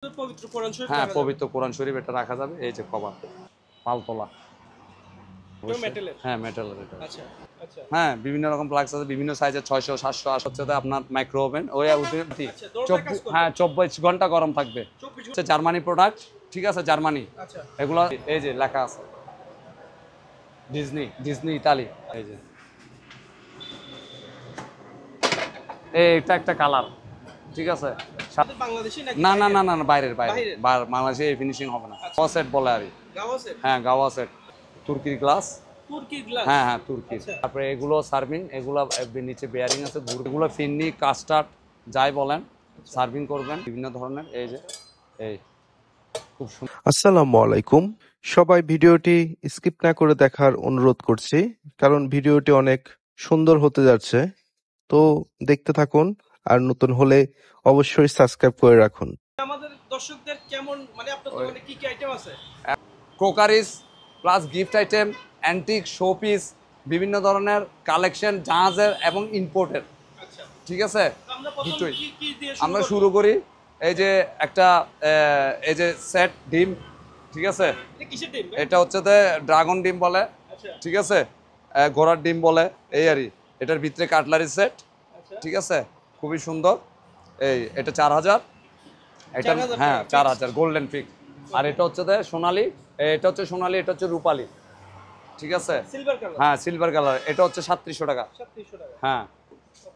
পবিত্র কোরআন শরীফ হ্যাঁ রাখা পবিত্র কোরআন শরীফ এটা রাখা যাবে। এই যে কভার পালতোলা, যাবে মেটালের। হ্যাঁ মেটালের এটা। আচ্ছা আচ্ছা হ্যাঁ বিভিন্ন রকম প্লাগস আছে, বিভিন্ন সাইজের 600 700 হচ্ছে আপনার মাইক্রো ওভেন ওই আচ্ছা দৌড়টা কাজ করবে। হ্যাঁ 24 ঘন্টা গরম থাকবে। 24 হচ্ছে জার্মানি প্রোডাক্ট, ঠিক আছে জার্মানি। আচ্ছা এগুলো এই যে লেখা আছে ডিজনি, ডিজনি ইতালি। এই যে এইটা একটা কালার, ঠিক আছে। আমাদের বাংলাদেশি নাকি না না না না না, বাইরের বাইরে, বাইরের? বাংলাদেশে এই ফিনিশিং হবে না। আচ্ছা। গাওয়া সেট বলে আর কি। গাওয়া সেট হ্যাঁ গাওয়া সেট, তুর্কির গ্লাস। তুর্কির গ্লাস। হ্যাঁ হ্যাঁ তুর্কি। আচ্ছা। তারপরে এগুলো সার্ভিং, এগুলো নিচে বেয়ারিং আছে, এগুলো ফিন্নি কাস্টার্ড যাই বলেন সার্ভিং করবেন বিভিন্ন ধরনের। এই যে এই খুব সুন্দর। আসসালামু আলাইকুম। সবাই ভিডিওটি স্কিপ না করে দেখার অনুরোধ করছি, কারণ ভিডিওটি অনেক সুন্দর হতে যাচ্ছে। তো দেখতে থাকুন, আর নতুন হলে অবশ্যই সাবস্ক্রাইব করে রাখুন। আমাদের দর্শকদের কেমন মানে আপনার দোকানে কি কি আইটেম আছে? Crockeries plus gift item, antique show piece, বিভিন্ন ধরনের কালেকশন জাহাজের এবং ইম্পোর্টের, আচ্ছা ঠিক আছে। তো আমরা প্রথম দুটোই কি কি দিয়ে আমরা করব? শুরু করি। এই যে একটা এই যে সেট ডিম, ঠিক আছে। এটা কিসের ডিম? এটা হচ্ছে ড্রাগন ডিম বলে, আচ্ছা ঠিক আছে। ঘোড়ার ডিম বলে এই আরই। এটার ভিতরে কাটলারি সেট, আচ্ছা ঠিক আছে, খুবই সুন্দর। এটা 4000, এটা 4000 হ্যাঁ টাকা, 4000 গোল্ডেন ফিক। আর এটা হচ্ছে সোনালি, এটা হচ্ছে সোনালি, এটা হচ্ছে রূপালি, ঠিক আছে। সিলভার কালার হ্যাঁ সিলভার কালার, এটা হচ্ছে 3700 টাকা। 3700 টাকা। হ্যাঁ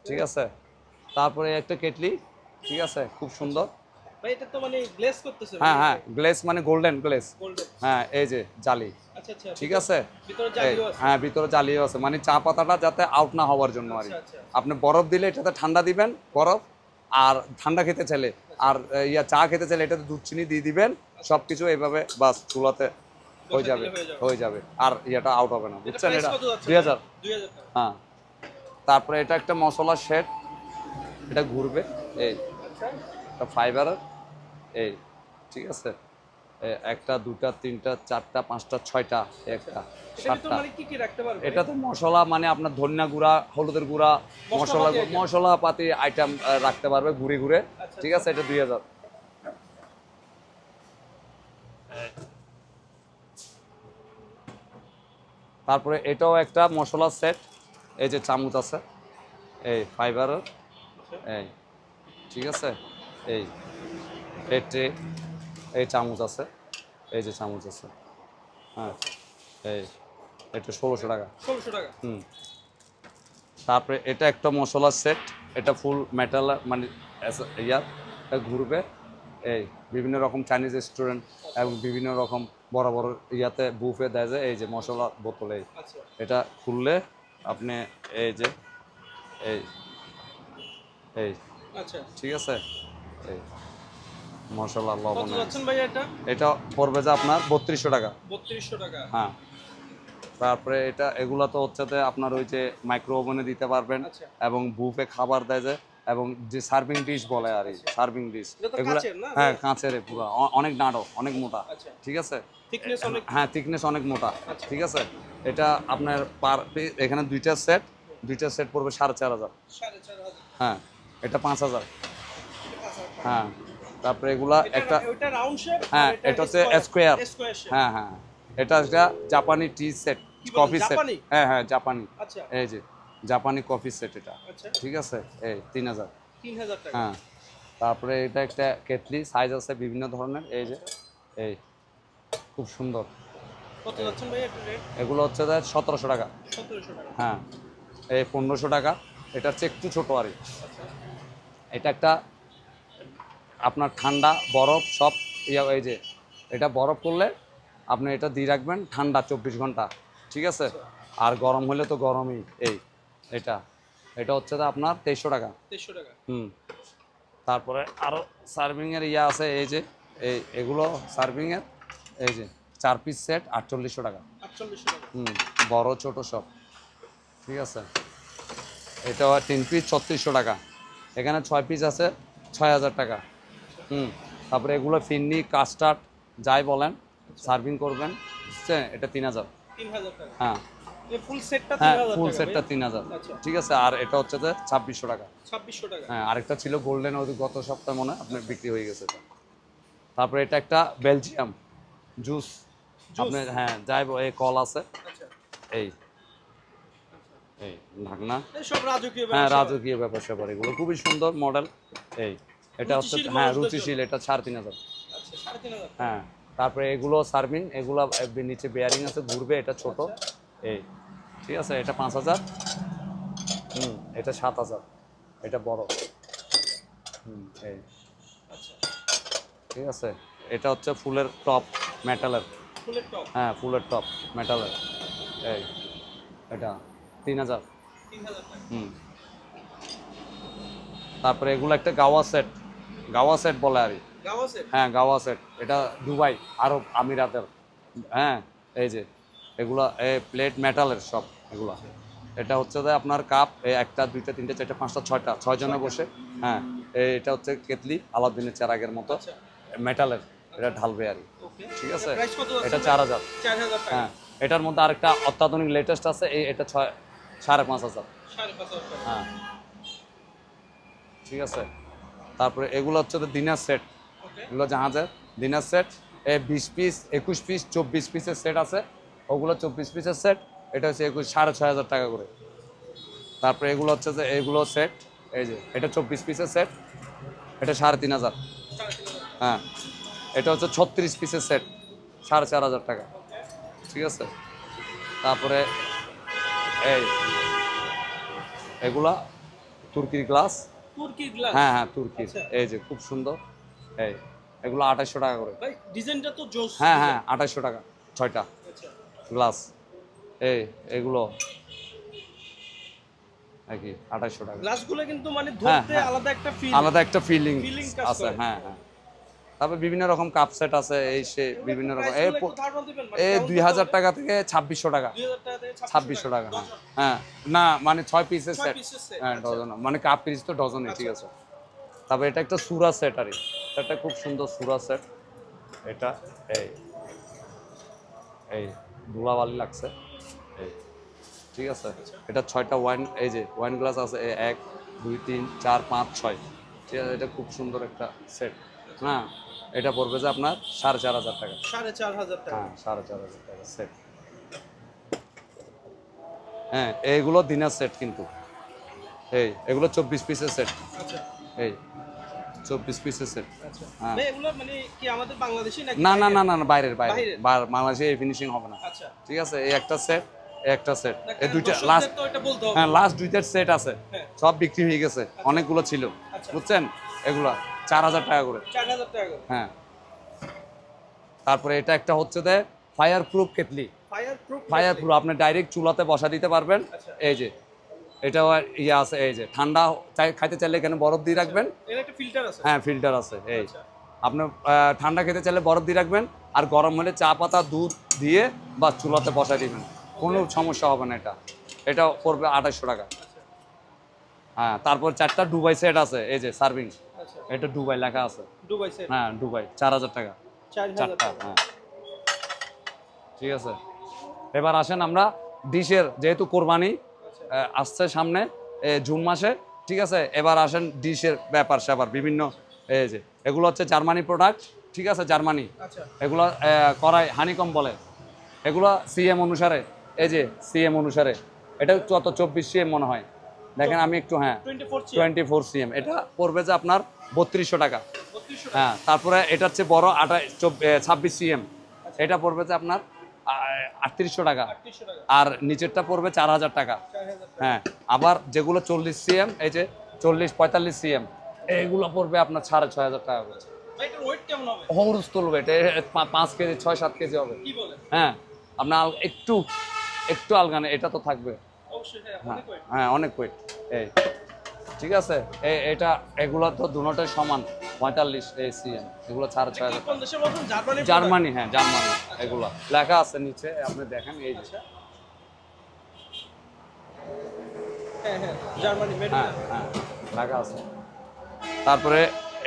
ঠিক আছে। তারপরে একটা কেটলি, ঠিক আছে, খুব সুন্দর। ভাই এটা তো মানে গ্লেজ করতেছে। হ্যাঁ হ্যাঁ গ্লেস মানে গোল্ডেন গ্লেস। গোল্ডেন। হ্যাঁ এই যে জালি, আচ্ছা আচ্ছা ঠিক আছে। ভিতরে এই, জালিও আছে। হ্যাঁ ভিতরে জালিও আছে, মানে চা পাতাটা যাতে আউট না হওয়ার জন্য আর কি। আচ্ছা আচ্ছা আপনি বরফ দিলে এটাতে ঠান্ডা দিবেন বরফ, আর ঠান্ডা খেতে চাইলে আর চা খেতে চাইলে এটাতে দুধ চিনি দিয়ে দিবেন, সবকিছু এইভাবে বাস চুলাতে হয়ে যাবে, হয়ে যাবে। আর এটা আউট হবে না, বুঝছেন। প্রাইস এটা কত যাচ্ছে? 2000। 2000 টাকা। হ্যাঁ তারপরে এটা একটা মশলা শেড, এটা ঘুরবে এই, আচ্ছা একটা ফাইবারের এই, ঠিক আছে। একটা দুটা তিনটা চারটা পাঁচটা ছয়টা একটা এটা ভিতরে সাতটা। মানে কি কি রাখতে পারবে? এটাতে মশলা মানে আপনার ধনিয়া গুঁড়া, হলুদের গুঁড়া, মশলাপাতি item। মশলাপাতি আইটেম রাখতে পারবে ঘুরে ঘুরে, আচ্ছা, ঠিক আছে। এটা 2000। তারপরে এটাও একটা মশলা সেট, এই যে চামচ আছে এই ফাইবারের এই, ঠিক আছে। এই ট্রে, এই চামচ আছে, এই যে চামচ আছে। হ্যাঁ এই এটা 1600 টাকা। 1600 টাকা। হুম। তারপরে এটা একটা মশলা সেট, এটা ফুল মেটাল মানে এটা ঘুরবে এই, বিভিন্ন রকম চাইনিজ রেস্টুরেন্ট এবং বিভিন্ন রকম বড় বড় বুফে দেয় যে এই যে মশলা বোতল এই, আচ্ছা এটা খুললে আপনি এই যে এই এই, আচ্ছা ঠিক আছে। এই মশলা কত লবণ যাচ্ছেন ভাই এটা? এটা পড়বে যে আপনার 3200 টাকা। 3200 টাকা। হ্যাঁ তারপরে এগুলা তো হচ্ছে আপনার ওই যে মাইক্রো ওভেনে দিতে পারবেন, আচ্ছা এবং বুফে খাবার দেয় যে, এবং যে সার্ভিং ডিশ বলে আর কি, সার্ভিং ডিশ এটা তো এগুলা। কাচের না? হ্যাঁ কাঁচের, পুরো অনেক নাড়ো, অনেক মোটা, আচ্ছা ঠিক আছে। থিকনেস অনেক। হ্যাঁ থিকনেস অনেক মোটা, আচ্ছা। ঠিক আছে। এটা আপনার এখানে দুইটা সেট পড়বে 4500। 4500। হ্যাঁ এটা 5000। হ্যাঁ তারপরে এগুলা একটা, ওইটা রাউন্ড শেপ। হ্যাঁ এটা হচ্ছে স্কোয়ার। Square shape. হ্যাঁ হ্যাঁ এটা একটা জাপানি টি সেট, কি বলেন, কফি সেট। জাপানি? হ্যাঁ হ্যাঁ জাপানি, আচ্ছা এই যে জাপানি কফি সেট এটা, আচ্ছা ঠিক আছে। এই 3000। 3000 টাকা। হ্যাঁ তারপরে এটা একটা কেটলি, সাইজ আছে বিভিন্ন ধরনের, এই যে এই খুব সুন্দর। কত যাচ্ছেন ভাই এটা রেট? এগুলো হচ্ছে 1700 টাকা। 1700 টাকা। হ্যাঁ এই 1500 টাকা। এটা হচ্ছে একটু ছোটো আর কি। আচ্ছা এটা একটা আপনার ঠান্ডা বরফ সব এই যে এটা বরফ করলে আপনি এটা দিয়ে রাখবেন ঠান্ডা 24 ঘন্টা, ঠিক আছে। আর গরম হলে তো গরমই এই, এটা এটা হচ্ছে আপনার 2300 টাকা। 2300 টাকা। হুম। তারপরে আরও সার্ভিংয়ের আছে, এই যে এগুলো সার্ভিংয়ের, এই যে 4 পিস সেট 4800 টাকা। 4800 টাকা। হুম বড় ছোট সব, ঠিক আছে। এটা 3 পিস 3600 টাকা। এখানে 6 পিস আছে 6000 টাকা। হুম। তারপরে এগুলো ফিন্নি কাস্টার্ড যাই বলেন সার্ভিং করবেন, বুঝছেন, এটা 3000। 3000 টাকা। হ্যাঁ এই ফুল সেটটা হ্যাঁ 3000 টাকা। ফুল সেটটা 3000, আচ্ছা ঠিক আছে। আর এটা হচ্ছে 2600 টাকা। 2600 টাকা। হ্যাঁ আরেকটা ছিল গোল্ডেন, ওই গত সপ্তাহে মনে হয় আপনার বিক্রি হয়ে গেছে এটা। তারপরে এটা একটা বেলজিয়াম জুস, আপনি হ্যাঁ যাইব, এই কল আছে, আচ্ছা এই এই ঢাকনা, এই সব রাজকীয় হ্যাঁ ব্যাপার রাজকীয় ব্যাপার স্যাপার, এগুলো খুবই সুন্দর মডেল। এই এটা হচ্ছে রুচিশীল হ্যাঁ মানুষদের রুচিশীল, এটা 3500। আচ্ছা 3500 হ্যাঁ তারপরে এগুলো সার্ভিং, এগুলো নিচে বেয়ারিং আছে, ঘুরবে, এটা ছোট, এই ঠিক আছে, এটা 5000। এটা 7000, এটা বড়। এই আচ্ছা ঠিক আছে, এটা হচ্ছে ফুলের টপ মেটালের, ফুলের টপ হ্যাঁ ফুলের টপ মেটালের, এই এটা 3000। 3000 টাকা তারপরে এগুলো একটা গাওয়া সেট, গাওয়া সেট বলে আর কি। গাওয়া সেট হ্যাঁ গাওয়া সেট, এটা দুবাই আরব আমিরাতের। হ্যাঁ এই যে এগুলা প্লেট মেটালের সব এগুলা। এটা হচ্ছে যে আপনার কাপ, একটা দুইটা তিনটা চারটা পাঁচটা ছয়টা, 6 জনে বসে। হ্যাঁ এটা হচ্ছে কেতলি, আলাউদ্দিনের চেরাগের মতো, আচ্ছা মেটালের, এটা ঢালবে আর কি। ওকে ঠিক আছে, প্রাইস কত আছে এটা 4000। 4000 টাকা হ্যাঁ এটার মধ্যে আরেকটা অত্যাধুনিক লেটেস্ট আছে, এটা 5500। 5500 টাকা হ্যাঁ ঠিক আছে, তারপরে এগুলো হচ্ছে তো দিনার সেট, ওকে এগুলো জাহাজের দিনার সেট, 20 পিস 21 পিস 24 পিসের সেট আছে, ওগুলো 24 পিসের সেট, এটা হচ্ছে 6500 টাকা করে। তারপরে এগুলো হচ্ছে যে এগুলো সেট, এই যে এটা 24 পিসের সেট, এটা 3500। 3500 হ্যাঁ এটা হচ্ছে 36 পিসের সেট, 4500 টাকা। ঠিক আছে, তারপরে এই এগুলা তুর্কির গ্লাস, তুর্কি গ্লাস হ্যাঁ হ্যাঁ তুর্কির, আচ্ছা। এই যে খুব সুন্দর, এই এগুলো 2800 টাকা করে। ভাই ডিজাইনটা তো জোস হ্যাঁ হ্যাঁ 2800 টাকা 6টা আচ্ছা গ্লাস, এইগুলো কি 2800 টাকা। গ্লাসগুলো কিন্তু মানে হ্যাঁ, ধরতে হ্যাঁ। আলাদা একটা ফিল আলাদা একটা ফিলিং Feeling কাজ আছে, করে। হ্যাঁ হ্যাঁ। তারপরে বিভিন্ন রকম কাপ সেট আছে, এই সে বিভিন্ন রকম, এই 2000 টাকা থেকে 2600 টাকা, 2000 টাকা থেকে 2600 টাকা। হ্যাঁ হ্যাঁ না মানে 6 পিসের 6 সেট, পিসের সেট হ্যাঁ ডজন, মানে কাপ পিস তো ডজনই, ঠিক আছে। তারপরে এটা একটা সুরা সেট, আর এটা খুব সুন্দর সুরা সেট, এটা এই এই ধুলাবালি লাগছে, এই ঠিক আছে, এটা 6টা ওয়াইন, এই যে ওয়াইন গ্লাস আছে, 1 2 3 4 5 6, ঠিক আছে, এটা খুব সুন্দর একটা সেট। হ্যাঁ এটা পড়বে যে আপনার 4500 টাকা, 4500 টাকা হ্যাঁ 4500 টাকা সেট। হ্যাঁ এইগুলো দিনের সেট কিন্তু, এগুলো 24 পিসের সেট, আচ্ছা এই 24 পিসের সেট। আচ্ছা হ্যাঁ। ভাই এগুলো মানে কি আমাদের বাংলাদেশি নাকি না না বাইরের? না না বাইরের, বাইরের? বাংলাদেশে এই ফিনিশিং হবে না। আচ্ছা ঠিক আছে, এই একটা সেট, একটা সেট, এই দুইটা দর্শকদের লাস্ট, তো এটা বলতে হবে হ্যাঁ লাস্ট দুইটার সেট আছে, হ্যাঁ। সব বিক্রি হয়ে গেছে, অনেকগুলো ছিল, আচ্ছা। বুঝছেন, এগুলা 4000 টাকা করে। 4000 টাকা করে হ্যাঁ তারপরে এটা একটা হচ্ছে যে fire proof kettle, fire proof fire proof, আপনি ডাইরেক্ট চুলাতে বসা দিতে পারবেন। আচ্ছা। এই যে এটাও ইয়ে আছে, এই যে ঠান্ডা খাইতে চাইলে এখানে বরফ দিয়ে রাখবেন, এর একটা ফিল্টার আছে হ্যাঁ ফিল্টার আছে, এই আচ্ছা। আপনি ঠান্ডা খেতে চাইলে বরফ দিয়ে রাখবেন, আর গরম হলে চা পাতা দুধ দিয়ে বা চুলাতে বসাই দিবেন, কোনো সমস্যা হবে না। এটা পড়বে 2800 টাকা। হ্যাঁ তারপর 4টা দুবাই সেট আছে, এই যে সার্ভিং, আচ্ছা এটা দুবাই লেখা আছে, দুবাই সেট হ্যাঁ দুবাই 4000 টাকা 4000 4টা। টাকা হ্যাঁ ঠিক আছে, এবার আসেন আমরা ডিশের, যেহেতু কোরবানি আসছে সামনে জুন মাসে, ঠিক আছে, এবার আসেন ডিশের ব্যাপার স্যাপার বিভিন্ন, এই যে এগুলো হচ্ছে জার্মানি প্রোডাক্ট, ঠিক আছে, জার্মানি, আচ্ছা এগুলো করাই হানিকম বলে, এগুলো সিএম অনুসারে, এই যে সিএম অনুসারে, এটা কত 24 সিএম মনে হয়, দেখেন আমি একটু, হ্যাঁ 24 সিএম, এটা পড়বে যে আপনার 3200 টাকা। 3200 টাকা হ্যাঁ তারপরে এটা হচ্ছে বড় 26 সিএম, এটা পড়বে যে আপনার 3800 টাকা, 3800 টাকা আর নিচেরটা পড়বে 4000 টাকা। 4000 টাকা হ্যাঁ আবার যেগুলো 40 সিএম, এই যে 40-45 সিএম, এইগুলো পড়বে আপনার 6500 টাকা করে। ভাই এটার ওয়েট কেমন হবে হৌরুস তুলবে, এটা 5 কেজি 6-7 কেজি হবে। কি বলেন হ্যাঁ আপনার একটু আলগানে, এটা তো থাকবে, অবশ্যই হ্যাঁ হ্যাঁ অনেক ওয়েট হ্যাঁ অনেক ওয়েট, এই ঠিক আছে, এগুলো তো দুটোটাই সমান 45 সিএম, এগুলো 6500। কোন দেশে বলছেন জার্মানি জার্মানি, হ্যাঁ জার্মানি, এগুলো লেখা আছে নিচে, আপনি দেখেন, এই যে আচ্ছা হ্যাঁ হ্যাঁ জার্মানি মেড হ্যাঁ হ্যাঁ লেখা আছে। তারপরে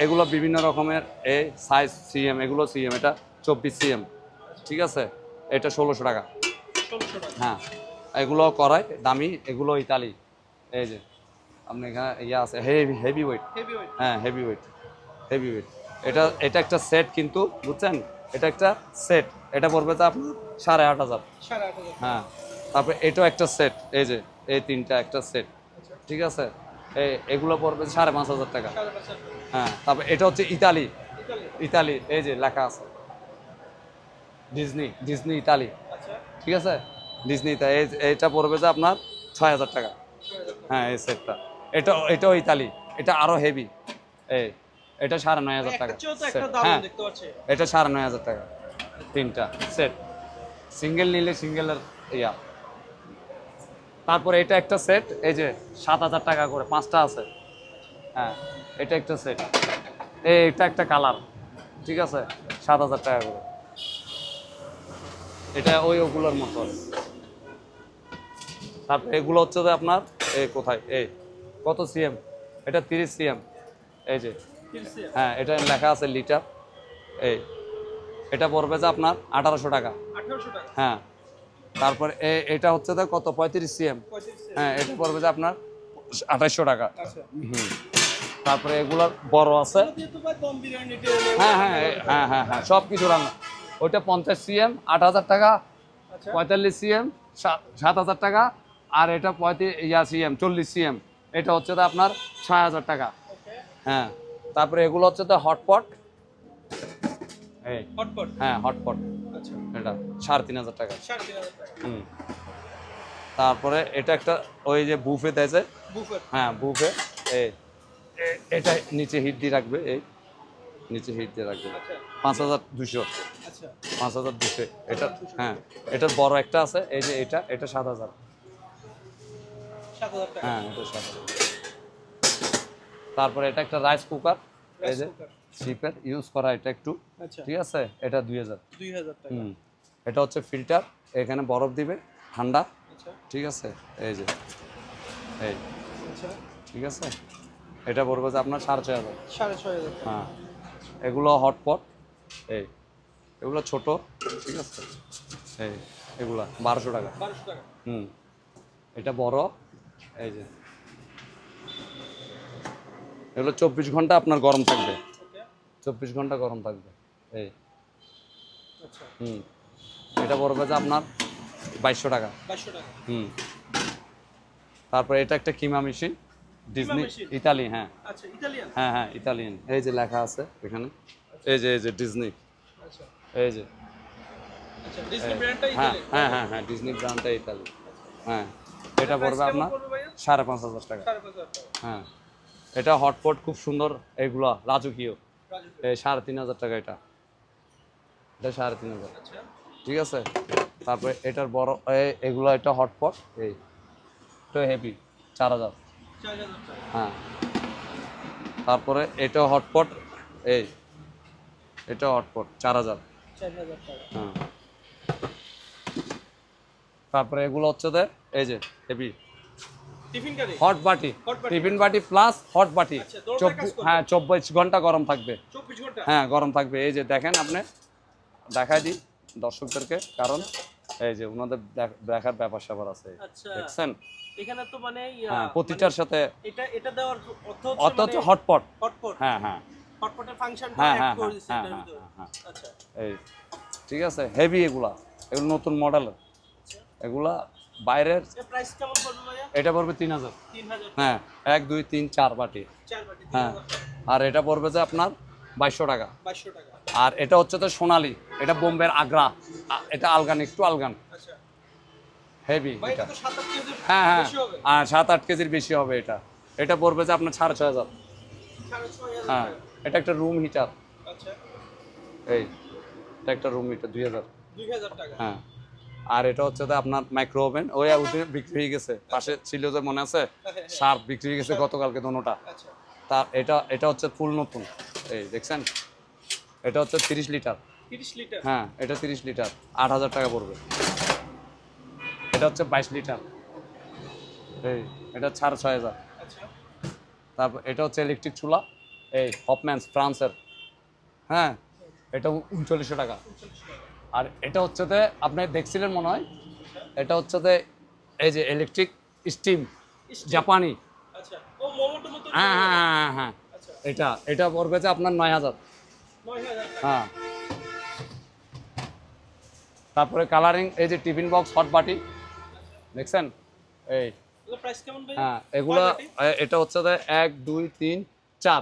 এগুলো বিভিন্ন রকমের, এই সাইজ সিএম, এগুলো সিএম, এটা 24 সিএম, ঠিক আছে, এটা 1600 টাকা। 1600 টাকা হ্যাঁ এগুলো করাই দামি, এগুলো ইতালি, এই যে আপনি এখানে ইয়ে আছে হেভি ওয়েট, হেভি ওয়েট হ্যাঁ হেভি ওয়েট, এটা এটা একটা সেট কিন্তু বুঝছেন, এটা একটা সেট, এটা পড়বে তো আপনার 8,500। 8,500। হ্যাঁ, তারপরে এটাও একটা সেট, এই যে এই তিনটা একটা সেট, ঠিক আছে, এগুলো পড়বে 5,500 টাকা। 5,500। হ্যাঁ, তারপরে এটা হচ্ছে ইতালি, ইতালি। ইতালি এই যে লেখা আছে ডিজনি, ডিজনি ইতালি, আচ্ছা। ঠিক আছে, ডিজনি ইতালি, এইটা পড়বে যে আপনার 6,000 টাকা। হ্যাঁ, এই সেটটা, এটাও ইতালি, এটা আরো হেভি, এটা 9,500 টাকা। একটা চেয়েও তো set। একটা দারুণ হ্যাঁ, দেখতে পাচ্ছি। এটা 9,500 টাকা, তিনটা সেট, সিঙ্গেল নিলে সিঙ্গেলের ইয়া। তারপরে এটা একটা সেট, এই যে 7,000 টাকা করে, 5টা আছে। হ্যাঁ, এটা একটা সেট, এটা একটা কালার, ঠিক আছে, 7,000 টাকা করে। এটা ওগুলোর মতো। তারপরে এগুলো হচ্ছে যে আপনার কোথায় কত সিএম, এটা 30 সিএম, এই যে, 30। হ্যাঁ, এটা লেখা আছে লিটার, এটা পড়বে যে আপনার 1,800 টাকা। 1,800 টাকা। হ্যাঁ, তারপরে এটা হচ্ছে যে কত 35 সিএম, 35। হ্যাঁ, এটা পড়বে যে আপনার 2,800 টাকা। আচ্ছা। হুম, তারপরে এগুলোর বড় আছে, এগুলো দিয়ে তো ভাই দম বিরিয়ানি হ্যাঁ হ্যাঁ হ্যাঁ হ্যাঁ হ্যাঁ, সব কিছু রান্না। ওইটা 50 সিএম 8,000 টাকা, আচ্ছা। 45 সিএম 7,000 টাকা, আর এটা 35 সিএম 40 সিএম, এটা হচ্ছে তো আপনার 6,000 টাকা। ওকে। হ্যাঁ, তারপরে এগুলো হচ্ছে তো হটপট, হটপট। হ্যাঁ হটপট, আচ্ছা। এটা 3,500 টাকা। 3,500 টাকা। হুম, তারপরে এটা একটা ওই যে বুফে দেয়, বুফেট। হ্যাঁ বুফে, এটা নিচে হিট দিয়ে রাখবে, নিচে হিট দিয়ে রাখবে, আচ্ছা। 5,200, আচ্ছা। 5,200 এটা। হ্যাঁ, এটার বড় একটা আছে, এই যে এটা 7,000। 7,000 টাকা। হ্যাঁ, এটা 7,000। তারপরে এটা একটা রাইস কুকার, এই যে শিপের ইউজ করা, এটা একটু, আচ্ছা। ঠিক আছে, এটা 2,000। 2,000 টাকা। হুম, এটা হচ্ছে ফিল্টার, এখানে বরফ দিবে ঠান্ডা, আচ্ছা। ঠিক আছে, এই যে আচ্ছা। ঠিক আছে, এটা পড়বে যে আপনার 6,500। 6,500 টাকা। হ্যাঁ, এগুলো হটপট, এগুলো ছোট, ঠিক আছে, এগুলা 1,200 টাকা। 1,200 টাকা। হুম, এটা বড়, এই যে এগুলো 24 ঘন্টা আপনার গরম থাকবে, ওকে। 24 ঘন্টা গরম থাকবে, আচ্ছা। হুম, এটা পড়বে যে আপনার 2,200 টাকা। 2,200 টাকা। হুম, তারপরে এটা একটা কিমা মেশিন, ডিজনি machine? ইতালি, হ্যাঁ আচ্ছা, ইতালিয়ান। হ্যাঁ হ্যাঁ ইতালিয়ান, এই যে লেখা আছে এখানে, এই যে ডিজনি, আচ্ছা। এই যে, আচ্ছা, ডিজনি ব্র্যান্ডটা হ্যাঁ ইতালি। হ্যাঁ হ্যাঁ হ্যাঁ, ডিজনি ব্র্যান্ডটা ইতালি। হ্যাঁ, এটা প্রাইস পড়বে কেমন আপনার পড়বে ভাইয়া? 5,500 টাকা। 5,500 টাকা। হ্যাঁ, এটা হটপট খুব সুন্দর, এইগুলা রাজকীয়, রাজু। 3,500 টাকা, এটা 3,500, আচ্ছা। ঠিক আছে। তারপরে এটার বড় এগুলো, এটা হটপট, এটা হেভি, 4,000। 4,000 টাকা। হ্যাঁ, তারপরে এটা হটপট, এটা হটপট 4,000। 4,000 টাকা। হ্যাঁ, তারপরে এগুলো হচ্ছে যে এই যে হেভি টিফিন কারি। হট বাটি, Hot বাটি। টিফিন বাটি প্লাস হট বাটি, আচ্ছা, দোনোটাই কাজ করবে? হ্যাঁ 24 ঘন্টা গরম থাকবে। 24 ঘন্টা। হ্যাঁ, গরম থাকবে, এই যে দেখেন, আপনি দেখাই দিই দর্শকদেরকে, কারণ এই যে ওনাদের দেখার ব্যাপার স্যাপার আছে, আচ্ছা। দেখছেন, এখানে তো মানে হ্যাঁ, প্রতিটার সাথে এটা দেওয়ার অর্থ অত হচ্ছে মানে হটপট, হটপট। হ্যাঁ হ্যাঁ হটপটের ফাংশনটা হ্যাঁ অ্যাড হ্যাঁ করে দিয়েছে হ্যাঁ এটার হ্যাঁ ভিতরে। হ্যাঁ, আচ্ছা। ঠিক আছে, হেভি এগুলো নতুন মডেলের, এগুলা বাইরের। প্রাইস কেমন পড়বে ভাইয়া? এটা পড়বে 3,000। 3,000 টাকা। হ্যাঁ, 1 2 3 4 বাটি। 4 বাটি হ্যাঁ, 3,000 টাকা। আর এটা পড়বে যে আপনার 2,200 টাকা। 2,200 টাকা। আর এটা হচ্ছে তো সোনালি, এটা বোম্বের আগ্রা, এটা আলগান, একটু আলগান, আচ্ছা। হেভি ভাই এটা। এটা তো 7-8 কেজি হ্যাঁ হ্যাঁ, বেশি হবে। আর 7-8 কেজির বেশি হবে এটা। এটা পড়বে যে আপনার 6,500। 6,500 হ্যাঁ, টাকা। এটা একটা রুম হিটার, আচ্ছা। এটা একটা রুম হিটার 2,000। 2,000 টাকা। হ্যাঁ, আর এটা হচ্ছে যে আপনার মাইক্রো ওভেন, ওদের বিক্রি হয়ে গেছে, পাশে ছিল যে মনে আছে, শার্প বিক্রি হয়ে গেছে গতকালকে দোনোটা। আচ্ছা। তার এটা হচ্ছে ফুল নতুন, দেখছেন, এটা হচ্ছে 30 লিটার। 30 লিটার। হ্যাঁ, এটা 30 লিটার, 8,000 টাকা পড়বে। এটা হচ্ছে 22 লিটার, এটা 6,500। আচ্ছা। তারপর এটা হচ্ছে ইলেকট্রিক চুলা, হপম্যানস ফ্রান্সের, হ্যাঁ, এটা 3900 টাকা। আর এটা হচ্ছে যে আপনি দেখছিলেন মনে হয়, এটা হচ্ছে যে এই যে ইলেকট্রিক স্টিম, জাপানি, আচ্ছা। ও মোমোটোর মতো। হ্যাঁ হ্যাঁ হ্যাঁ হ্যাঁ, আচ্ছা। এটা পড়বে যে আপনার 9,000। 9000 টাকা। হ্যাঁ। তারপরে কালারিং এই যে টিফিন বক্স হট বাটি দেখছেন এই, এগুলো প্রাইস কেমন ভাই? হ্যাঁ এগুলা এটা হচ্ছে যে 1 2 3 4,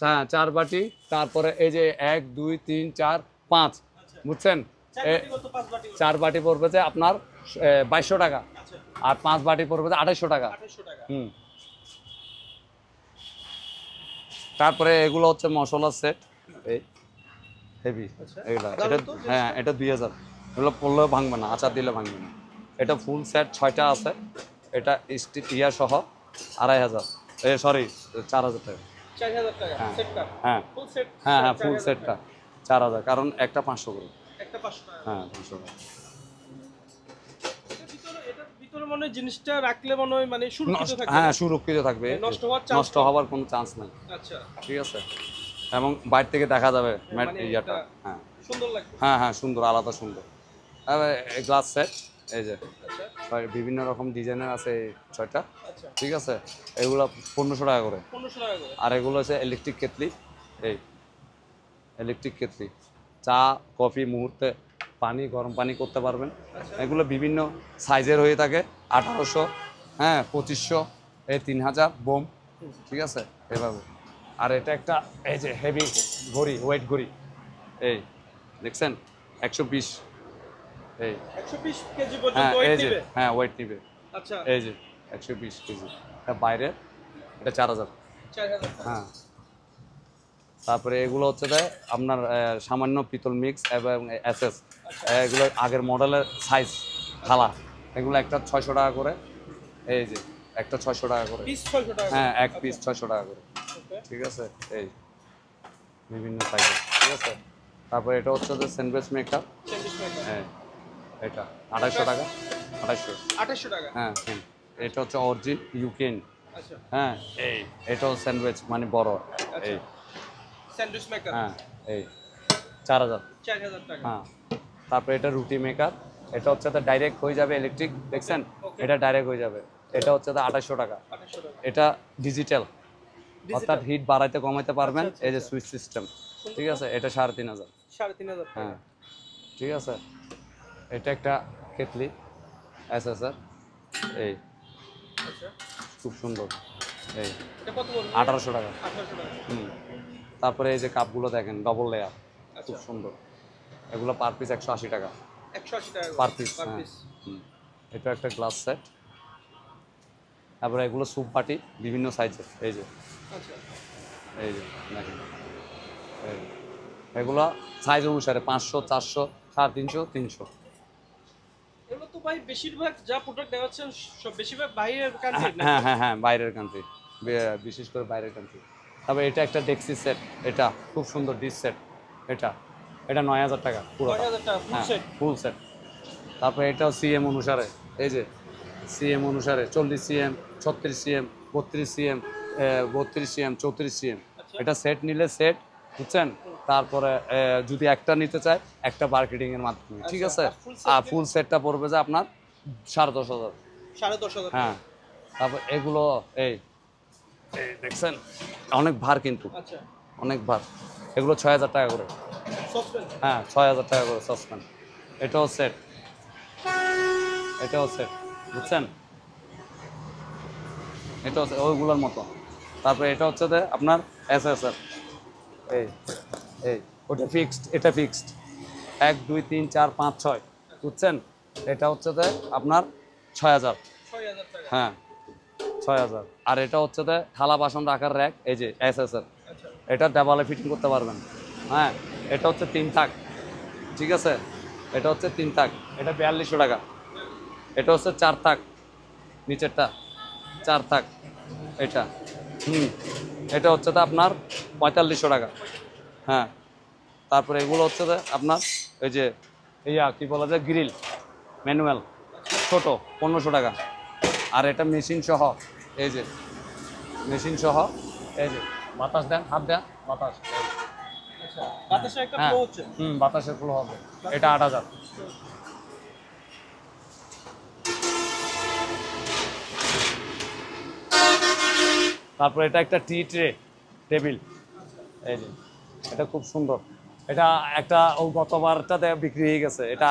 হ্যাঁ 4 বাটি। তারপরে এই যে 1 2 3 4 5, বুঝছেন? 4 বাটি পড়বে যে আপনার 2200 টাকা, আর 5 বাটি পড়বে যে 2800 টাকা। 2800 টাকা। হুম। তারপরে এগুলো হচ্ছে মশলা সেট, এই হেভি এগুলা, এটা হ্যাঁ এটা 2000, এগুলো পড়লেও ভাঙবে না, আচার দিলে ভাঙবে না। এটা ফুল সেট 6টা আছে, এটা ইয়া সহ 2500, সরি 4000 টাকা। 4000 টাকা সেটটা। হ্যাঁ ফুল সেট। হ্যাঁ হ্যাঁ ফুল সেটটা 4000, কারণ একটা 500 করে। একটা 500 টাকা। হ্যাঁ 500 টাকা। এটার ভিতরে মনে হয় জিনিসটা রাখলে মনে হয় মানে সুরক্ষিত থাকবে। হ্যাঁ সুরক্ষিত থাকবে, নষ্ট হওয়ার কোনো চান্স নাই। আচ্ছা ঠিক আছে, এবং বাইরে থেকে দেখা যাবে ম্যাট ইয়াটা। হ্যাঁ সুন্দর লাগবে। হ্যাঁ হ্যাঁ সুন্দর, আলাদা সুন্দর। গ্লাস সেট এই যে আচ্ছা বিভিন্ন রকম ডিজাইনের আছে, এই 6টা। আচ্ছা ঠিক আছে, এগুলো 1500 টাকা করে। 1500 টাকা করে। আর এগুলো হচ্ছে ইলেকট্রিক কেটলি, এই ইলেকট্রিক কেটলি, চা কফি মুহূর্তে পানি গরম পানি করতে পারবেন। এগুলো বিভিন্ন সাইজের হয়ে থাকে, 1800, হ্যাঁ 2500, এই 3000 বোম। ঠিক আছে এভাবে। আর এটা একটা এই যে হেভি ঘড়ি, ওয়েট ঘড়ি, এই দেখছেন 120, এই 120 কেজি পর্যন্ত হ্যাঁ ওয়েট এই যে নেবে। হ্যাঁ ওয়েট নিবে, আচ্ছা এই যে 120 কেজি। এটা বাইরে, এটা 4000। 4000 টাকা। হ্যাঁ। তারপরে এগুলো হচ্ছে যে আপনার সামান্য পিতল মিক্স এবং এসএস, এগুলো আগের মডেলের সাইজ থালা, এগুলো একটা 600 টাকা করে, এই যে একটা 600 টাকা করে, পিস 600 টাকা। হ্যাঁ এক পিস 600 টাকা করে। ওকে ঠিক আছে, এই বিভিন্ন সাইজের। ঠিক আছে, তারপরে এটা হচ্ছে যে স্যান্ডউইচ মেকার, স্যান্ডউইচ মেকার। হ্যাঁ এটা 2800 টাকা, 2800। 2800 টাকা। হ্যাঁ এটা হচ্ছে অরিজিন ইউকেন। আচ্ছা হ্যাঁ এই এটাও স্যান্ডউইচ মানে বড়, এই স্যান্ডউইচ মেকার। হ্যাঁ এই 4000। 4000 টাকা। হ্যাঁ। তারপরে এটা রুটি মেকার, এটা হচ্ছে তো ডাইরেক্ট হয়ে যাবে ইলেকট্রিক, দেখছেন Okay. এটা ডাইরেক্ট হয়ে যাবে, এটা হচ্ছে তো 2800 টাকা। 2800 টাকা। এটা ডিজিটাল, অর্থাৎ হিট বাড়াইতে কমাইতে পারবেন, আচ্ছা, এই যে সুইচ সিস্টেম। ঠিক আছে, এটা 3500। 3500 টাকা। হ্যাঁ ঠিক আছে, এটা একটা কেটলি এসএসআর, এই আচ্ছা খুব সুন্দর, এই এটা কত পড়বে? 1800 টাকা। 1800 টাকা। হুম। তারপরে এই যে কাপগুলো দেখেন ডবল লেয়ার, খুব আচ্ছা সুন্দর, এগুলো পার পিস 180 টাকা 180 টাকা পার পিস। পার হ্যাঁ পিস। হুম। এটা একটা গ্লাস সেট। তারপরে এগুলো স্যুপ বাটি বিভিন্ন সাইজের, এই যে আচ্ছা এই যে দেখেন, এই এগুলো সাইজ অনুসারে 500 400 350 300। এগুলো তো ভাই বেশিরভাগ যা প্রোডাক্ট দেখাচ্ছেন সব বেশিরভাগ বাইরের কান্ট্রি না? হ্যাঁ হ্যাঁ হ্যাঁ বাইরের কান্ট্রি, বিশেষ করে বাইরের কান্ট্রি। তারপরে এটা একটা ডেক্সি সেট, এটা খুব সুন্দর ডিশ সেট, এটা এটা 9000 টাকা পুরো। 9000 টাকা ফুল হ্যাঁ সেট। Full set. তারপরে এটাও সিএম অনুসারে, এই যে সিএম অনুসারে 40 CM 36 CM 32 CM 32 CM 34 CM. এটা সেট নিলে সেট, বুঝছেন? তারপরে যদি একটা নিতে চায় একটা মার্কেটিং এর মাধ্যমে, ঠিক আছে। আর ফুল সেটটা পড়বে যে আপনার 10,500। 10,500 টাকা। হ্যাঁ। তারপর এগুলো এই এই দেখছেন অনেক ভার, কিন্তু আচ্ছা অনেক ভার, এগুলো 6000 টাকা করে। সসপেন। হ্যাঁ 6000 টাকা করে সসপ্যান। এটাও সেট, এটাও সেট, বুঝছেন? এটা হচ্ছে ওইগুলোর মতো। তারপরে এটা হচ্ছে যে আপনার এসএসআর, এই এই ওটা ফিক্সড, এটা ফিক্সড 1 2 3 4 5 6, বুঝছেন? এটা হচ্ছে যে আপনার 6000। 6000 টাকা। হ্যাঁ 6000। আর এটা হচ্ছে যে থালা বাসন রাখার র্যাক, এই যে এসএসআর, আচ্ছা এটা দেওয়ালে ফিটিং করতে পারবেন। হ্যাঁ এটা হচ্ছে 3 থাক, ঠিক আছে, এটা হচ্ছে 3 থাক, এটা 4200 টাকা। এটা হচ্ছে 4 থাক, নিচেরটা 4 থাক, এটা এটা হচ্ছে তো আপনার 4500 টাকা। হ্যাঁ। তারপরে এগুলো হচ্ছে যে আপনার এই যে কি বলা যায় গ্রিল ম্যানুয়াল, ছোট 1500 টাকা। আর এটা মেশিন সহ, এই যে মেশিন সহ, এই যে বাতাস দেন, হাত দেন বাতাস, আচ্ছা বাতাসে একটা হ্যাঁ ফ্লো হচ্ছে। বাতাসের ফ্লো হবে, এটা 8000। তারপর এটা একটা টি ট্রে টেবিল, এই যে এটা খুব সুন্দর, এটা একটা ও গতবারটাতে বিক্রি হয়ে গেছে, এটা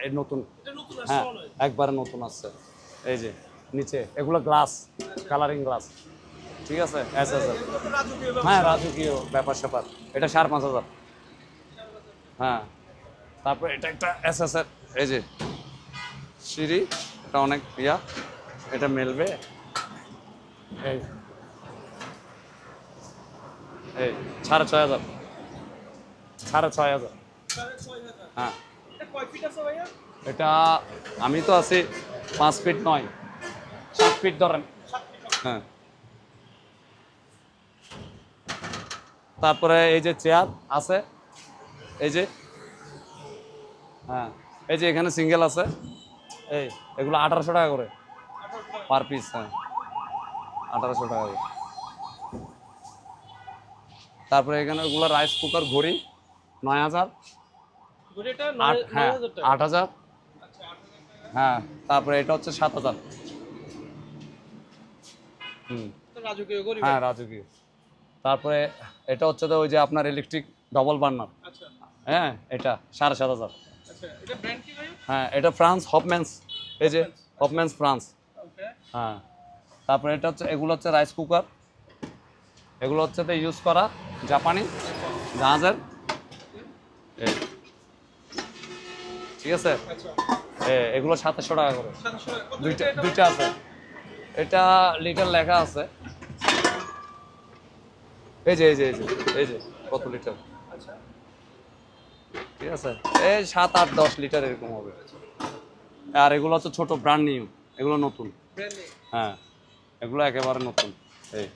এই নতুন। এটা নতুন হ্যাঁ, আসছে মনে হয়। একবারে নতুন আসছে। এই যে নিচে এগুলো গ্লাস, কালারিং গ্লাস, ঠিক আছে। এস এস এর, এগুলো তো রাজকীয় হ্যাঁ ব্যবসা। রাজকীয় ব্যাপার স্যাপার। এটা 5,500। হ্যাঁ, তারপর এটা একটা এস এস এর, এই যে সিঁড়ি, এটা অনেক ইয়া, এটা মেলবে। এই এই 6,500, 6,500। 6,500। হ্যাঁ, এটা কয় ফিট আছে ভাইয়া? এটা আমি তো আছি 5 ফিট নয়, 7 ফিট ধরেন। 7 ফিট। হ্যাঁ, তারপরে এই যে চেয়ার আছে, এই যে, হ্যাঁ এই যে এখানে সিঙ্গেল আছে, এই এগুলো 1,800 টাকা করে পার পিস। হ্যাঁ, 1,800 টাকা করে। তারপরে এখানে ওগুলো রাইস কুকার ঘড়ি 9,000। এটা হ্যাঁ 9,000 টাকা। 8,000। আচ্ছা 8,000 টাকা। হ্যাঁ, তারপরে এটা হচ্ছে 7,000। তো রাজকীয় গরিব। হ্যাঁ রাজকীয়। তারপরে এটা হচ্ছে তো ওই যে আপনার ইলেকট্রিক ডবল বার্নার। আচ্ছা হ্যাঁ, এটা 7,500। আচ্ছা এটা ব্র্যান্ড কি ভাই? হ্যাঁ, এটা ফ্রান্স, হফম্যানস। এই যে হফম্যানস ফ্রান্স। ওকে। হ্যাঁ, তারপরে এটা হচ্ছে, এগুলো হচ্ছে রাইস কুকার, এগুলো হচ্ছে তো ইউজ করা জাপানি জাহাজের। এই, ঠিক আছে। আচ্ছা এগুলো 2,700 টাকা করে। 700 টাকা। কত দুইটা লিটার এটা? দুইটা আছে। এটা লিটার লেখা আছে, এই যে এই যে এই যে এই যে কত লিটার। আচ্ছা ঠিক আছে, এই 7, 8, 10 লিটার এরকম হবে। আর এগুলো হচ্ছে ছোট, ব্র্যান্ড নিউ, এগুলো নতুন। ব্র্যান্ড নেই। হ্যাঁ, এগুলো একেবারে নতুন, এই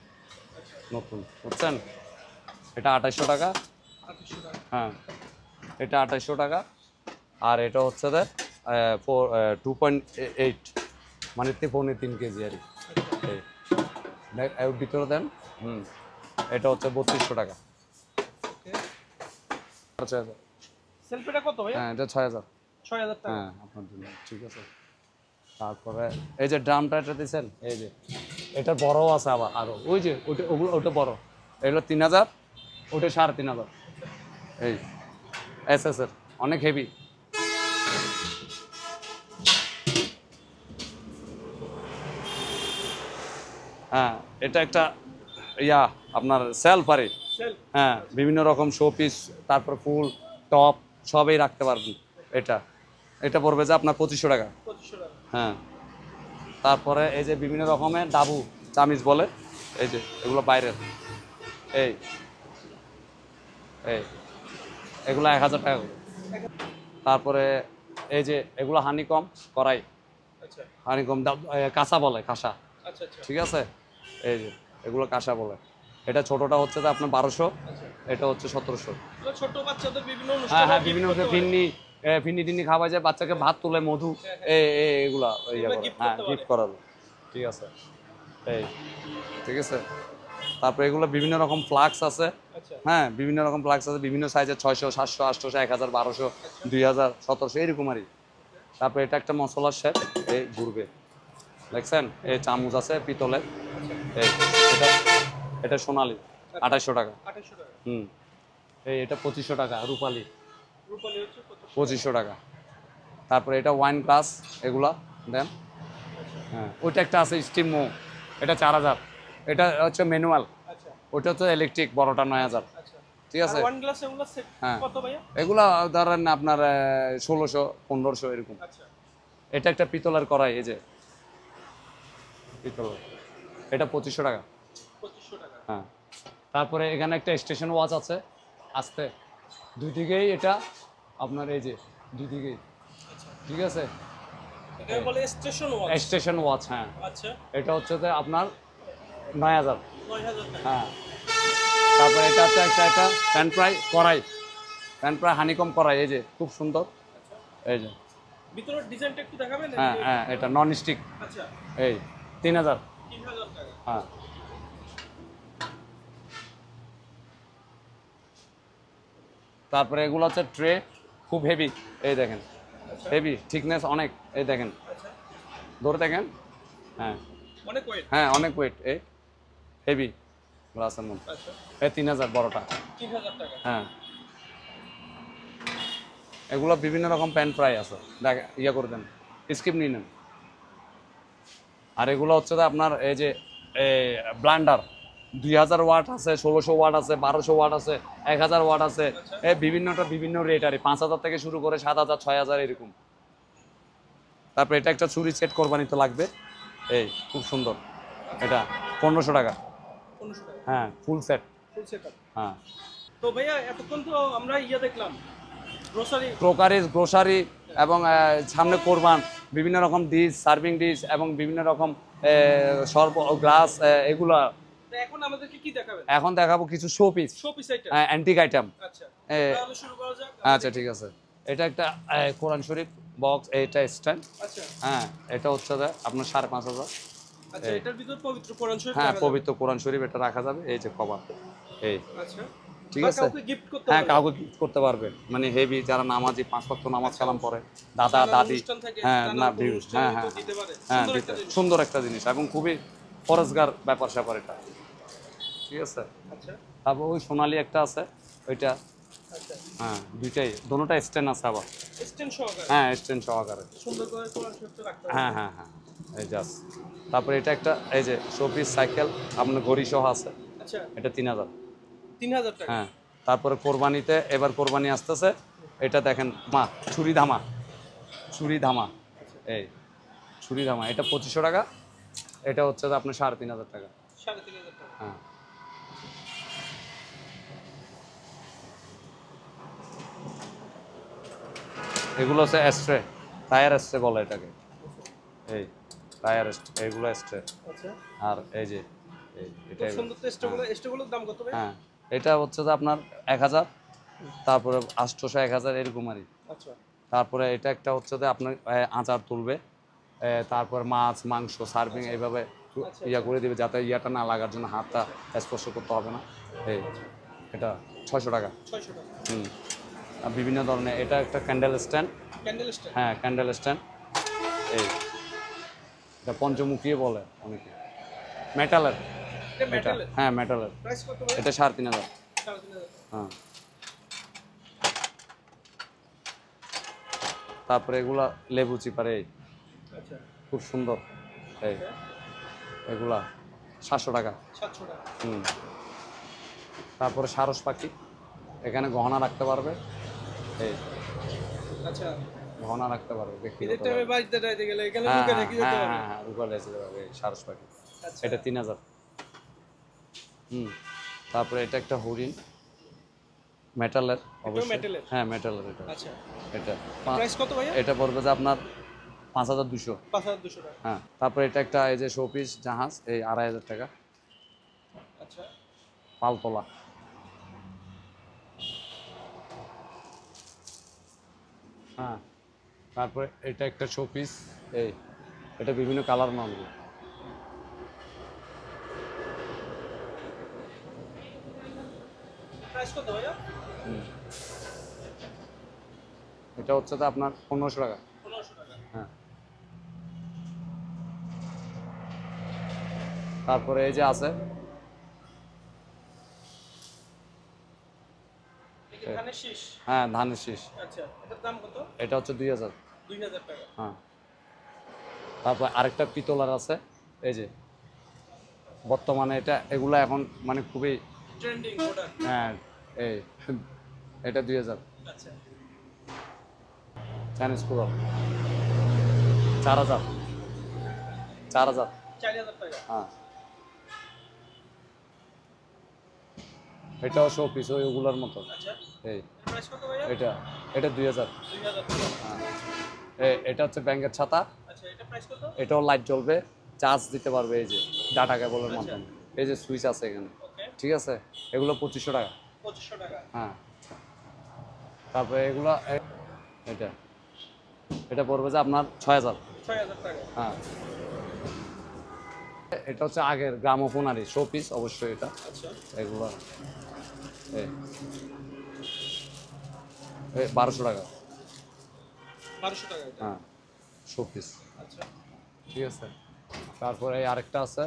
নতুন, বুঝছেন। এটা 2,800 টাকা। 800 টাকা। হ্যাঁ, এটা 2,800 টাকা। আর এটা হচ্ছে যে 2.8, মানে 3 কেজি আর কি। এই এর ভিতরে দেন। এটা হচ্ছে 3,200 টাকা। ওকে। 6,000। সেলফিটা কত ভাই? হ্যাঁ, এটা 6,000। 6,000 টাকা। হ্যাঁ, আপনার জন্য ঠিক আছে। তারপরে এই যে ড্রামটা এটা দিচ্ছেন, এই যে এটা বড়ও আছে আবার আরো, ওই যে ওটা, ওগুলো ওটা বড়, এগুলো 3,000, ওটা 3,500। এই এস এস এর, অনেক হেভি। হ্যাঁ, এটা একটা ইয়া আপনার সেলফ আরে। সেলফ। হ্যাঁ, বিভিন্ন রকম শো পিস, তারপর ফুল টপ সবই রাখতে পারবেন। এটা এটা পড়বে যে আপনার 2,500 টাকা। 2500 টাকা। হ্যাঁ, তারপরে এই যে বিভিন্ন রকমের ডাবু চামিচ বলে, এই যে এগুলো বাইরের, এই এই এগুলো 1,000 টাকা করে। তারপরে এই যে এগুলো হানিকম কড়াই, আচ্ছা হানিকম কাঁসা বলে, কাঁসা, আচ্ছা আচ্ছা ঠিক আছে। এই যে এগুলো কাঁসা বলে। এটা ছোটটা হচ্ছে যে আপনার 1,200, আচ্ছা। এটা হচ্ছে 1,700। এগুলো ছোট বাচ্চাদের বিভিন্ন হ্যাঁ অনুষ্ঠানে হ্যাঁ, gift বিভিন্ন করতে পারে। ফিন্নি ফিন্নি টিন্নি খাওয়া যায়, বাচ্চাকে ভাত তুলে মধু, এগুলা ইয়ে এগুলা করে, gift হ্যাঁ করতে গিফট পারে। করাবে, ঠিক আছে। এই ঠিক আছে। তারপরে এগুলো বিভিন্ন রকম ফ্লাক্স আছে। আচ্ছা হ্যাঁ, বিভিন্ন রকম ফ্লাক্স আছে, বিভিন্ন সাইজের, 600, 700, 800, 1,000, 1,200, 2,000, 1,700 এরকম আরই। তারপরে এটা একটা মশলার সেট, এই ঘুরবে, দেখছেন। এই চামচ আছে পিতলের, এই এটা এটা সোনালি, 2,800 টাকা। 2800 টাকা। এটা 2,500 টাকা রূপালি, রূপালি হচ্ছে কত? 2,500 টাকা। তারপরে এটা ওয়াইন গ্লাস, এগুলা দেন। হ্যাঁ, ওইটা একটা আছে স্টিম মো, এটা 4,000। এটা হচ্ছে ম্যানুয়াল, আচ্ছা ওইটা হচ্ছে ইলেকট্রিক, বড়টা 9,000। আচ্ছা। ঠিক আছে। ওয়ান গ্লাস এগুলো সেট হ্যাঁ। কত ভাইয়া? এগুলা ধরেন আপনার 1,600, 1,500 এরকম। আচ্ছা এটা একটা পিতলের কড়াই, এই যে পিতলের, এটা 2,500 টাকা। 2500 টাকা। হ্যাঁ, তারপরে এখানে একটা স্টেশন ওয়াচ আছে, আসতে দুই দিকেই এটা আপনার, এই যে দুই দিকেই, ঠিক আছে। এটা বলে স্টেশন ওয়াচ। স্টেশন ওয়াচ, হ্যাঁ। আচ্ছা এটা হচ্ছে যে আপনার 9,000। 9000 টাকা। হ্যাঁ, তারপরে এটা হচ্ছে একটা প্যান ফ্রাই কড়াই, প্যান ফ্রাই হানিকম কড়াই, এই যে খুব সুন্দর, এই যে। ভিতরের ডিজাইনটা একটু দেখাবেন? হ্যাঁ হ্যাঁ, এটা নন স্টিক, আচ্ছা এই 3,000। 3000 টাকা। হ্যাঁ, তারপরে এগুলো হচ্ছে ট্রে, খুব হেভি, এই দেখেন, হেভি থিকনেস অনেক, এই দেখেন, আচ্ছা ধরে দেখেন। হ্যাঁ অনেক ওয়েট। হ্যাঁ, অনেক ওয়েট, এই হেভি গ্লাসের মধ্যে। আচ্ছা এই 3,000 বড়টা। 3000 টাকা। হ্যাঁ, এগুলো বিভিন্ন রকম প্যান ফ্রাই আছে, দেখ ইয়ে করে দেন, স্কিপ নিয়ে নেন। আর এগুলো হচ্ছে যে আপনার এই যে ব্লান্ডার 2000 ওয়াট আছে, 1600 ওয়াট আছে, 1200 ওয়াট আছে, 1000 ওয়াট আছে, এই বিভিন্নটা বিভিন্ন রেট আর 5000 থেকে শুরু করে 7000 6000 এরকম। তারপরে এটা একটা চুরি সেট কোরবানিতে লাগবে, এই খুব সুন্দর, এটা 1500 টাকা। 1500 টাকা হ্যাঁ ফুল সেট। Full setup. হ্যাঁ তো ভাইয়া এতক্ষণ তো আমরা দেখলাম গ্রোসারি, ক্রোকারিজ, গ্রোসারি এবং সামনে কোরবান বিভিন্ন রকম ডিশ, সার্ভিং ডিশ এবং বিভিন্ন রকম সর্ব গ্লাস এগুলা। তো এখন আমাদেরকে কি দেখাবেন? এখন দেখাবো কিছু show piece, show piece item. Antique item. আচ্ছা তাহলে শুরু করা যাক। আচ্ছা ঠিক আছে, এটা একটা কোরআন শরীফ বক্স, এটা স্ট্যান্ড। আচ্ছা হ্যাঁ এটা হচ্ছে যে আপনার 5500। আচ্ছা এটার ভিতর পবিত্র কোরআন শরীফ হ্যাঁ রাখা যাবে। পবিত্র কোরআন শরীফ এটা রাখা যাবে, এই যে কভার, এই আচ্ছা ঠিক বা আছে। কাউকে গিফট করতে হ্যাঁ পারবে। কাউকে gift করতে পারবে, মানে হেভি যারা নামাজি 5 ওয়াক্ত নামাজ কালাম পড়ে, দাদা নানান দাদি। অনুষ্ঠান থাকে, হ্যাঁ নানান না অনুষ্ঠানে হ্যাঁ তো হ্যাঁ দিতে পারে। হ্যাঁ সুন্দর দিতে একটা জিনিস। সুন্দর একটা জিনিস এবং খুবই ফরেজগার ব্যাপার স্যাপার এটা, ঠিক আছে। আচ্ছা তারপর ওই সোনালি একটা আছে ওইটা, আচ্ছা হ্যাঁ দুইটাই, দোনোটা স্ট্যান্ড আছে আবার। স্ট্যান্ড সহকারে হ্যাঁ স্ট্যান্ড সহকারে। সুন্দর করে কোরআন শরীফটা রাখতে হবে। হ্যাঁ হ্যাঁ হ্যাঁ এই জাস্ট। তারপরে এটা একটা এই যে শোপিস সাইকেল আপনার ঘড়ি সহ আছে, আচ্ছা এটা 3000। 3000 টাকা। হ্যাঁ তারপরে কোরবানিতে, এবার কোরবানি আসতেছে, এটা দেখেন মা ছুরি ধামা, ছুরি ধামা, এই ছুরি ধামা, এটা 2500 টাকা। এটা হচ্ছে যে আপনার 3500 টাকা। 3500 টাকা। হ্যাঁ এগুলো হচ্ছে অ্যাস্ট্রে, টায়ার অ্যাস্ট্রে বলে এটাকে, এই টায়ার অ্যাস্ট্রে, এইগুলো অ্যাস্ট্রে। আচ্ছা আর এই যে এটা, খুব সুন্দর টেস্টগুলো, এস্টগুলোর দাম কত ভাই? হ্যাঁ এটা হচ্ছে যে আপনার 1000, তারপরে 800 1000 এরকম আর কি। আচ্ছা তারপরে এটা একটা হচ্ছে যে আপনার আচার তুলবে, তারপর মাছ মাংস সার্ভিং এইভাবে ইয়া করে দিবে, যাতে ইয়াটা না লাগার জন্য হাতটা স্পর্শ করতে হবে না। এই এটা 600 টাকা। 600 টাকা হুম আর বিভিন্ন ধরনের, এটা একটা ক্যান্ডেল স্ট্যান্ড। Candle stand. হ্যাঁ ক্যান্ডেল স্ট্যান্ড, এই এটা পঞ্চমুখী বলে অনেকে, মেটালের। এটা এটা মেটালের। হ্যাঁ মেটালের, প্রাইস কত ভাই? এটা 3500। 3500 হ্যাঁ তারপরে এগুলা লেবু চিপারে, এই আচ্ছা খুব সুন্দর, এই এগুলা 700 টাকা। 700 টাকা। হুম তারপরে সারস পাখি, এখানে গহনা রাখতে পারবে, এই আচ্ছা গহনা রাখতে পারবে ঈদের ব্যক্তিগত টাইমে বাড়িতে যাইতে গেলে এখানে হ্যাঁ লুকে হ্যাঁ রেখে যেতে হ্যাঁ পারবে। হ্যাঁ হ্যাঁ রুপালে যেতে পারবে, এই সারস পাখি, আচ্ছা এটা 3000। হুম তারপরে এটা একটা হরিণ, মেটালের অবশ্যই, মেটালের? হ্যাঁ মেটালের এটা। আচ্ছা এটা প্রাইস কত ভাইয়া? এটা পড়বে যে আপনার 5200। 5200 টাকা। হ্যাঁ তারপরে এটা একটা এই যে শোপিস জাহাজ, এই 2500 টাকা, আচ্ছা পালতোলা। হ্যাঁ তারপরে এটা একটা শোপিস, এই এটা বিভিন্ন কালার মানবে, প্রাইস কত ভাইয়া? এটা হচ্ছে তো আপনার 1500 টাকা। 1500 টাকা। হ্যাঁ তারপরে এই যে আছে, এটা ধানের শীষ। হ্যাঁ ধানের শীষ, আচ্ছা এটার দাম কত? এটা হচ্ছে 2000। 2000 টাকা। হ্যাঁ তারপর আরেকটা পিতলার আছে, এই যে বর্তমানে এটা এগুলা এখন মানে খুবই ট্রেন্ডিং প্রোডাক্ট। হ্যাঁ, এই এটা 2000। আচ্ছা চাইনিজ কুড়াল 4000। 4000। 4000 টাকা। হ্যাঁ এটাও শো পিস ওইগুলোর মতো, আচ্ছা এই প্রাইস কত ভাইয়া? এটা এটা 2000। 2000 টাকা। হ্যাঁ এটা হচ্ছে ব্যাংকের ছাতা, আচ্ছা এটা প্রাইস কত? এটাও লাইট জ্বলবে, চার্জ দিতে পারবে, এই যে ডাটা কেবলের মাধ্যমে, এই যে সুইচ আছে এখানে, ওকে ঠিক আছে। এগুলো 2500 টাকা। 2500 টাকা। হ্যাঁ তারপরে এগুলো এটা এটা পড়বে যে আপনার 6000। 6000 টাকা। হ্যাঁ এটা হচ্ছে আগের গ্রামোফোন আর শো পিস অবশ্যই এটা, আচ্ছা এগুলো এই 1200 টাকা। 1200 টাকা এটা। হ্যাঁ শো পিস, আচ্ছা ঠিক আছে। তারপরে এই আরেকটা আছে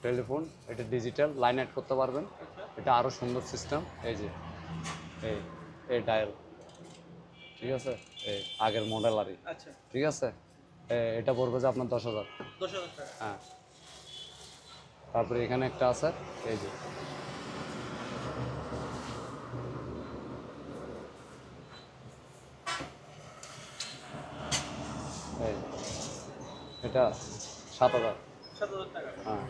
টেলিফোন, এটা ডিজিটাল লাইন অ্যাড করতে পারবেন, এটা আরও সুন্দর সিস্টেম, এই যে এই এই ডায়াল, ঠিক আছে, এই আগের মডেল আরই, আচ্ছা, ঠিক আছে। এটা পড়বে যে আপনার 10,000। 10,000 টাকা। হ্যাঁ, তারপরে এখানে একটা আছে, এই যে এই এটা 7,000। 7,000 টাকা। হ্যাঁ,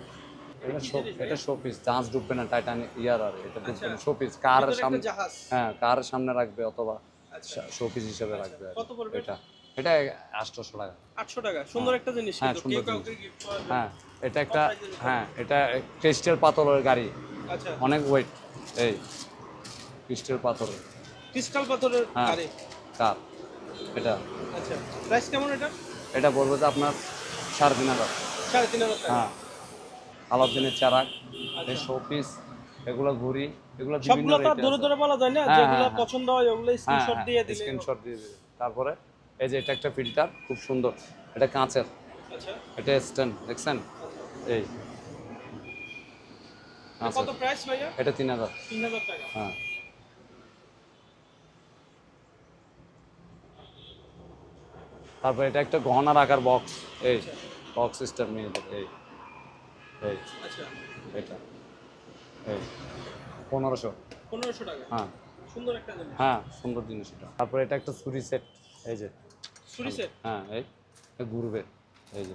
এটা কি জিনিস ভাই? এটা শোপিস, জাহাজ ডুববে না, টাইটানিক ইয়ার আর এটা ডুববে আচ্ছা। না, শোপিস কারের ভিতরে সামনে। একটা জাহাজ। হ্যাঁ, কারের সামনে রাখবে অথবা আচ্ছা। শোপিস হিসেবে আচ্ছা, রাখবে আর কত পড়বে এটা এটা 800 টাকা। 800 টাকা। সুন্দর একটা জিনিস হ্যাঁ, কিন্তু। সুন্দর কেউ কাউকে জিনিস। গিফট করার জন্য। হ্যাঁ, এটা একটা, কম প্রাইসে দিতে হ্যাঁ এটা ক্রিস্টাল পাথরের গাড়ি, আচ্ছা, অনেক ওয়েট, এই ক্রিস্টাল পাথরের। ক্রিস্টাল পাথরের হ্যাঁ, গাড়ি। কার এটা আচ্ছা, প্রাইস কেমন এটা? এটা বলবো যে আপনার 3,500। 3,500 টাকা। হ্যাঁ, আলাদিনের চারাক, এই আচ্ছা। শোপিস, এগুলো ঘুড়ি, এগুলো বিভিন্ন সবগুলো তো আর রেটে ধরে আছে। ধরে বলা যায় না, হ্যাঁ, যেগুলো হ্যাঁ, পছন্দ হয় ওগুলো হ্যাঁ, স্ক্রিনশট দিয়ে দিলে। স্ক্রিনশট দিয়ে দিবে। তারপরে এই যে এটা একটা ফিল্টার, খুব সুন্দর, এটা কাঁচের, আচ্ছা, এটা স্ট্যান্ড দেখছেন, এই এটা কত কাঁচের, প্রাইস ভাইয়া? এটা 3,000। 3,000 টাকা। হ্যাঁ, তারপর এটা একটা গহনার আকার বক্স, এই আচ্ছা, বক্স সিস্টেম নিয়ে এই এই আচ্ছা, এটা এই 1500। 1500 টাকা। হ্যাঁ, সুন্দর একটা জিনিস। হ্যাঁ সুন্দর জিনিস এটা। তারপরে এটা একটা ছুরি সেট, এই যে ছুরি সেট। হ্যাঁ, এই এটা ঘুরবে, এই যে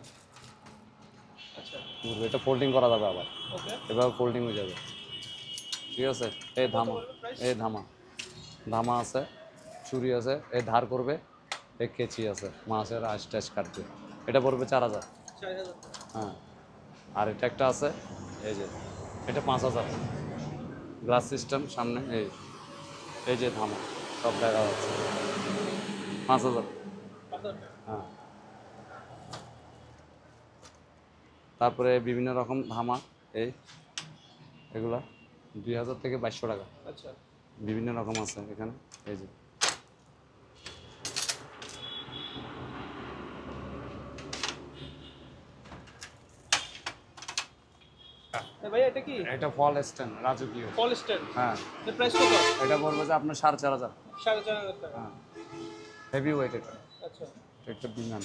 আচ্ছা, ঘুরবে, এটা ফোল্ডিং করা যাবে আবার, ওকে। এভাবে ফোল্ডিং হয়ে যাবে, ঠিক আছে। এই ধামা, পড়বে প্রাইস? এই ধামা, ধামা আছে, ছুরি আছে, এই ধার করবে, এই কেচি আছে, মাছের আঁশ টাশ কাটবে, এটা পড়বে 4,000। 4,000 টাকা। হ্যাঁ, আর এটা একটা আছে, এই যে এটা 5,000, গ্লাস সিস্টেম সামনে, এই যে ধামা সব দেখা যাচ্ছে, 5,000। 5,000 টাকা। হ্যাঁ, তারপরে বিভিন্ন রকম ধামা, এগুলা 2,000 থেকে 2,200 টাকা, আচ্ছা, বিভিন্ন রকম আছে এখানে, এই যে ভাইয়া এটা কি? এটা ফল স্ট্যান্ড রাজকীয়। ফল স্ট্যান্ড। হ্যাঁ, এর প্রাইস কত? এটা বলবো যে আপনার 4,500। 4,500 টাকা। হ্যাঁ, হেভি ওয়েট এটা, আচ্ছা, এটা একটা বিমান।